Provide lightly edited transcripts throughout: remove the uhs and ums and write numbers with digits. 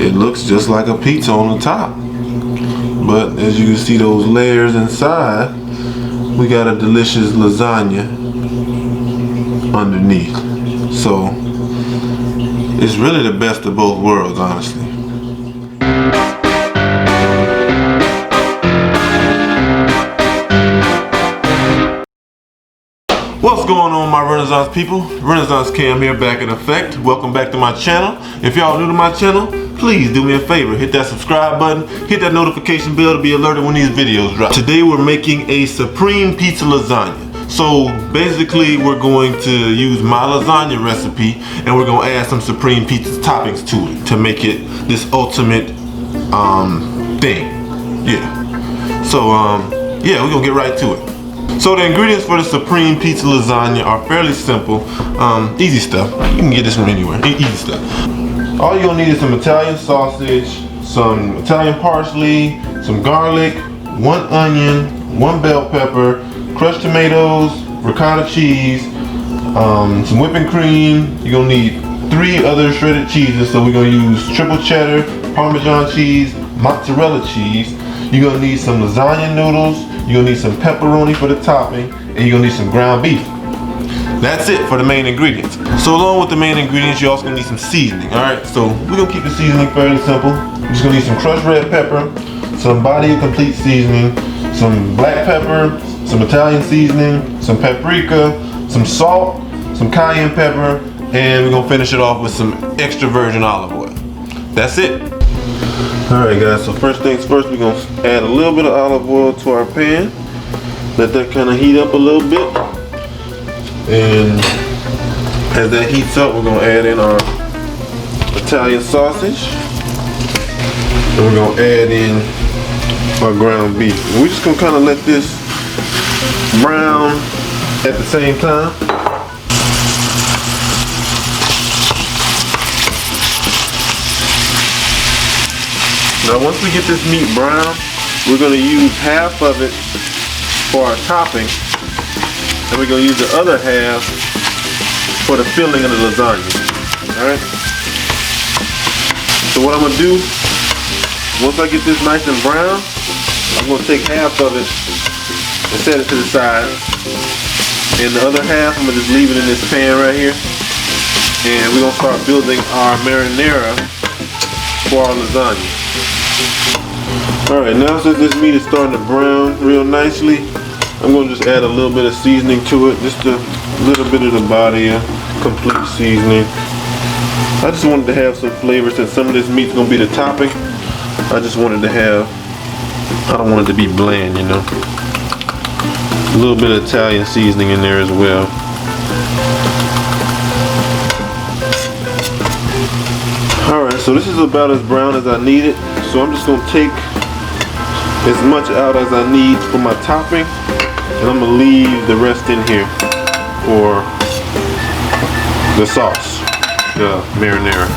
it looks just like a pizza on the top. But as you can see those layers inside, we got a delicious lasagna underneath. So it's really the best of both worlds, honestly. What's going on, my Renaissance people? Renaissance Cam here, back in effect. Welcome back to my channel. If y'all new to my channel, please do me a favor. Hit that subscribe button, hit that notification bell to be alerted when these videos drop. Today we're making a supreme pizza lasagna. So basically we're going to use my lasagna recipe and we're going to add some supreme pizza toppings to it to make it this ultimate thing. Yeah. So yeah, we're going to get right to it. So the ingredients for the supreme pizza lasagna are fairly simple, easy stuff. You can get this from anywhere, easy stuff. All you're gonna need is some Italian sausage, some Italian parsley, some garlic, 1 onion, 1 bell pepper, crushed tomatoes, ricotta cheese, some whipping cream. You're gonna need 3 other shredded cheeses, so we're gonna use triple cheddar, Parmesan cheese, mozzarella cheese. You're gonna need some lasagna noodles. You're gonna need some pepperoni for the topping, and you're gonna need some ground beef. That's it for the main ingredients. So along with the main ingredients, you're also gonna need some seasoning, all right? So we're gonna keep the seasoning fairly simple. You're just gonna need some crushed red pepper, some body of complete seasoning, some black pepper, some Italian seasoning, some paprika, some salt, some cayenne pepper, and we're gonna finish it off with some extra virgin olive oil. That's it. Alright guys, so first things first, we're going to add a little bit of olive oil to our pan. Let that kind of heat up a little bit. And as that heats up, we're going to add in our Italian sausage. And we're going to add in our ground beef. And we're just going to kind of let this brown at the same time. Now once we get this meat brown, we're going to use half of it for our topping, and we're going to use the other half for the filling of the lasagna. Alright? So what I'm going to do, once I get this nice and brown, I'm going to take half of it and set it to the side. And the other half, I'm going to just leave it in this pan right here. And we're going to start building our marinara for our lasagna. Alright, now since this meat is starting to brown real nicely, I'm going to just add a little bit of seasoning to it. Just a little bit of the body of complete seasoning. I just wanted to have some flavor since some of this meat's going to be the topping. I just wanted to have, I don't want it to be bland, you know. A little bit of Italian seasoning in there as well. Alright, so this is about as brown as I need it. So I'm just going to take as much out as I need for my topping, and I'm going to leave the rest in here for the sauce, the marinara.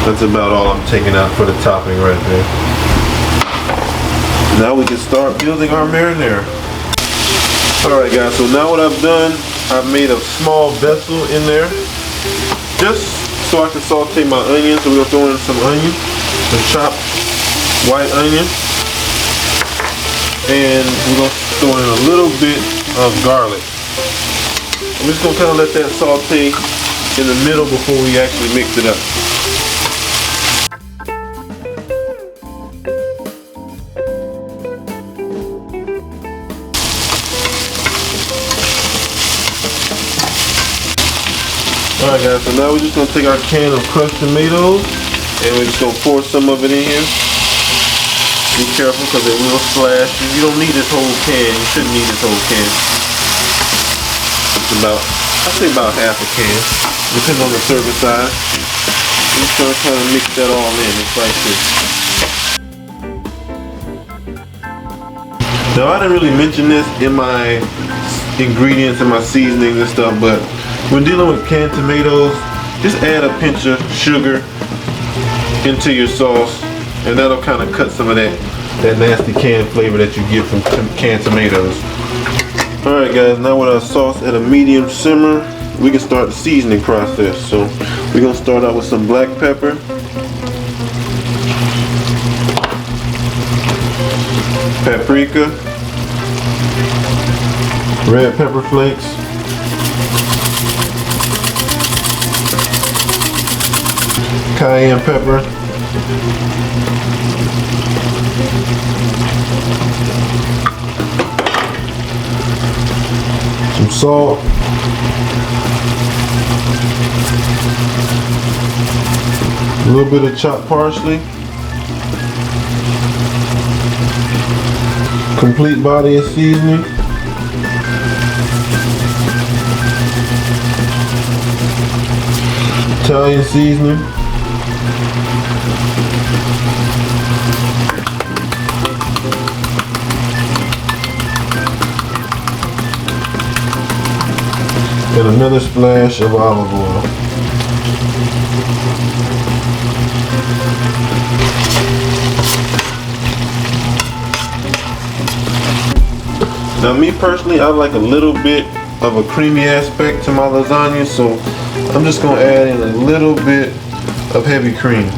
That's about all I'm taking out for the topping right there. Now we can start building our marinara. Alright guys, so now what I've done, I've made a small vessel in there just so I can saute my onions. So we're going to throw in some onion, some chopped white onion, and we're going to throw in a little bit of garlic. I'm just going to kind of let that saute in the middle before we actually mix it up. Alright guys, so now we're just going to take our can of crushed tomatoes and we're just going to pour some of it in here. Be careful because it will splash. You don't need this whole can. You shouldn't need this whole can. It's about, I'd say about half a can, depending on the serving size. I'm just going to kind of mix that all in. It's like this. Now I didn't really mention this in my ingredients and my seasonings and stuff, but when dealing with canned tomatoes, just add a pinch of sugar into your sauce, and that'll kind of cut some of that nasty canned flavor that you get from canned tomatoes. Alright guys, now with our sauce at a medium simmer, we can start the seasoning process. So We're gonna start out with some black pepper, paprika, red pepper flakes, cayenne pepper, some salt, a little bit of chopped parsley, complete body of seasoning, Italian seasoning, and another splash of olive oil. Now me personally, I like a little bit of a creamy aspect to my lasagna, so I'm just gonna add in a little bit of heavy cream.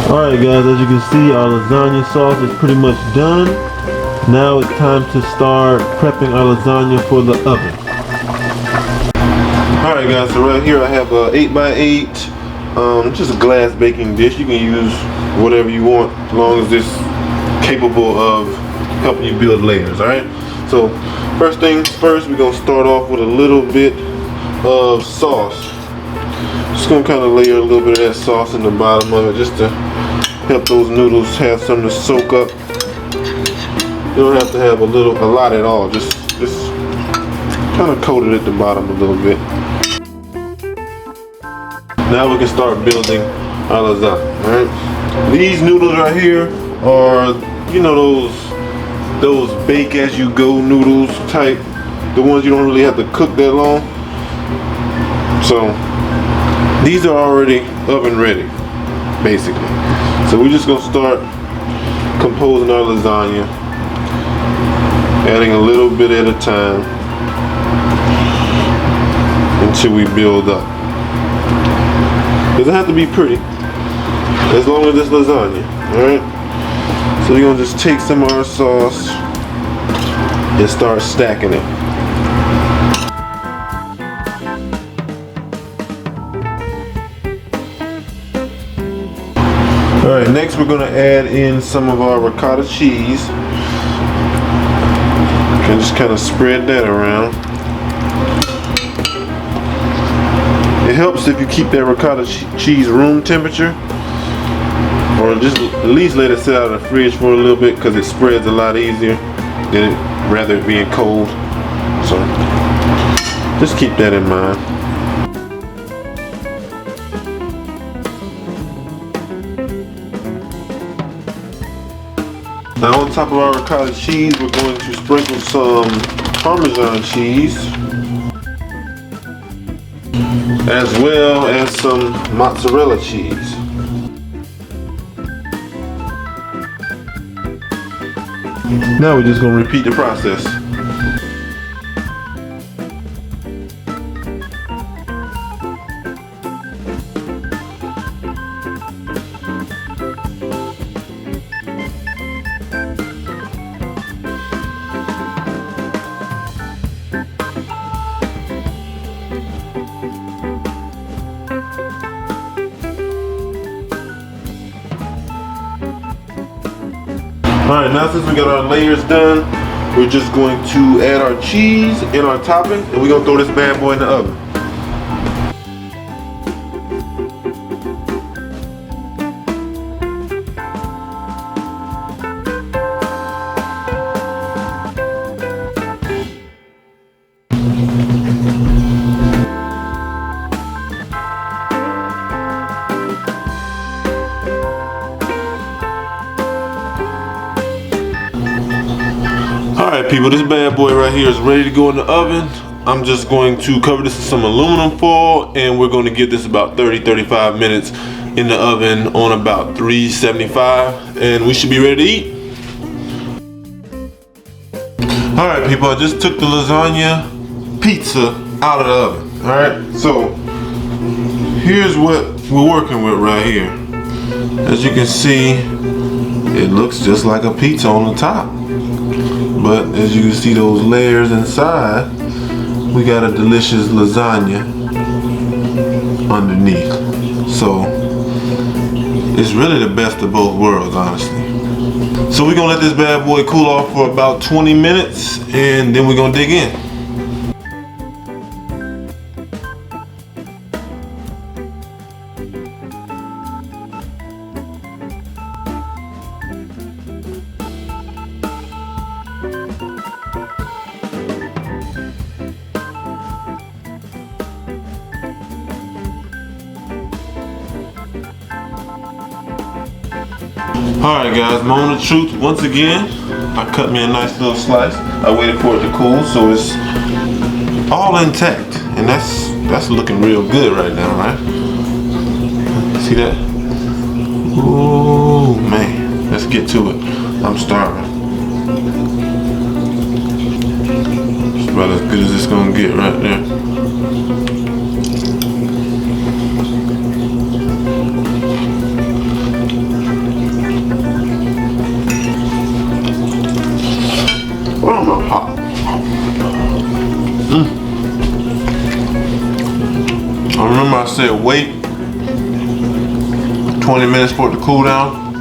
Alright guys, as you can see, our lasagna sauce is pretty much done. Now it's time to start prepping our lasagna for the oven. Alright guys, so right here I have a 8x8, just a glass baking dish. You can use whatever you want as long as it's capable of helping you build layers, alright? So first things first, we're going to start off with a little bit of sauce. Just going to kind of layer a little bit of that sauce in the bottom of it just to help those noodles have something to soak up. You don't have to have a lot at all. Just kind of coat it at the bottom a little bit. Now we can start building our lasagna. All right. These noodles right here are, you know, those bake as you go noodles type, the ones you don't really have to cook that long. So these are already oven ready, basically. So we're just gonna start composing our lasagna, adding a little bit at a time until we build up. Doesn't have to be pretty, as long as it's lasagna, alright? So we're gonna just take some of our sauce and start stacking it. Alright, next we're gonna add in some of our ricotta cheese. And just kind of spread that around. It helps if you keep that ricotta cheese room temperature, or just at least let it sit out of the fridge for a little bit, because it spreads a lot easier than rather it being cold. So just keep that in mind. Now on top of our ricotta cheese, we're going to sprinkle some Parmesan cheese, as well as some mozzarella cheese. Now we're just going to repeat the process. Alright, now since we got our layers done, we're just going to add our cheese and our topping, and we're going to throw this bad boy in the oven. Alright people, this bad boy right here is ready to go in the oven. I'm just going to cover this with some aluminum foil, and we're going to give this about 30-35 minutes in the oven on about 375, and we should be ready to eat. Alright people, I just took the lasagna pizza out of the oven. Alright, so here's what we're working with right here. As you can see, it looks just like a pizza on the top. But as you can see those layers inside, we got a delicious lasagna underneath. So it's really the best of both worlds, honestly. So we're gonna let this bad boy cool off for about 20 minutes and then we're gonna dig in. Alright guys, moment of truth. Once again, I cut me a nice little slice. I waited for it to cool so it's all intact. And that's looking real good right now, right? See that? Ooh, man. Let's get to it. I'm starving. It's about as good as it's gonna get right there. I remember I said wait 20 minutes for it to cool down.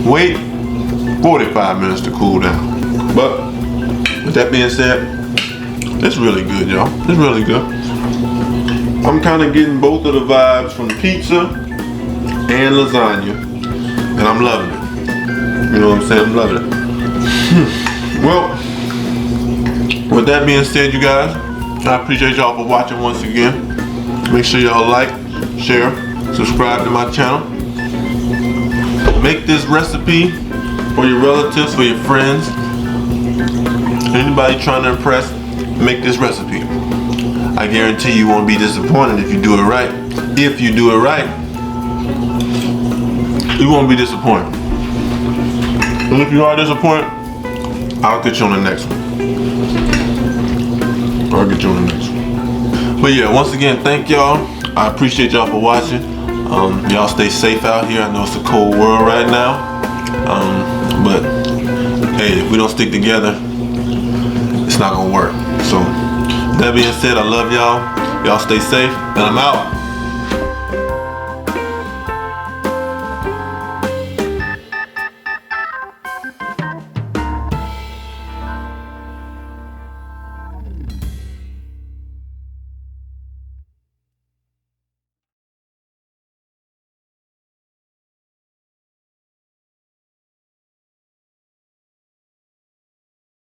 Wait 45 minutes to cool down. But with that being said, it's really good, y'all. It's really good. I'm kind of getting both of the vibes from pizza and lasagna, and I'm loving it. You know what I'm saying? I'm loving it. Well, with that being said, you guys, I appreciate y'all for watching once again. Make sure y'all like, share, subscribe to my channel. Make this recipe for your relatives, for your friends, anybody trying to impress. Make this recipe. I guarantee you won't be disappointed if you do it right. If you do it right, you won't be disappointed. And if you are disappointed, I'll get you on the next one. I'll get you on the next one. But yeah, once again, thank y'all. I appreciate y'all for watching. Y'all stay safe out here. I know it's a cold world right now. But hey, if we don't stick together, it's not gonna work. So that being said, I love y'all. Y'all stay safe, and I'm out.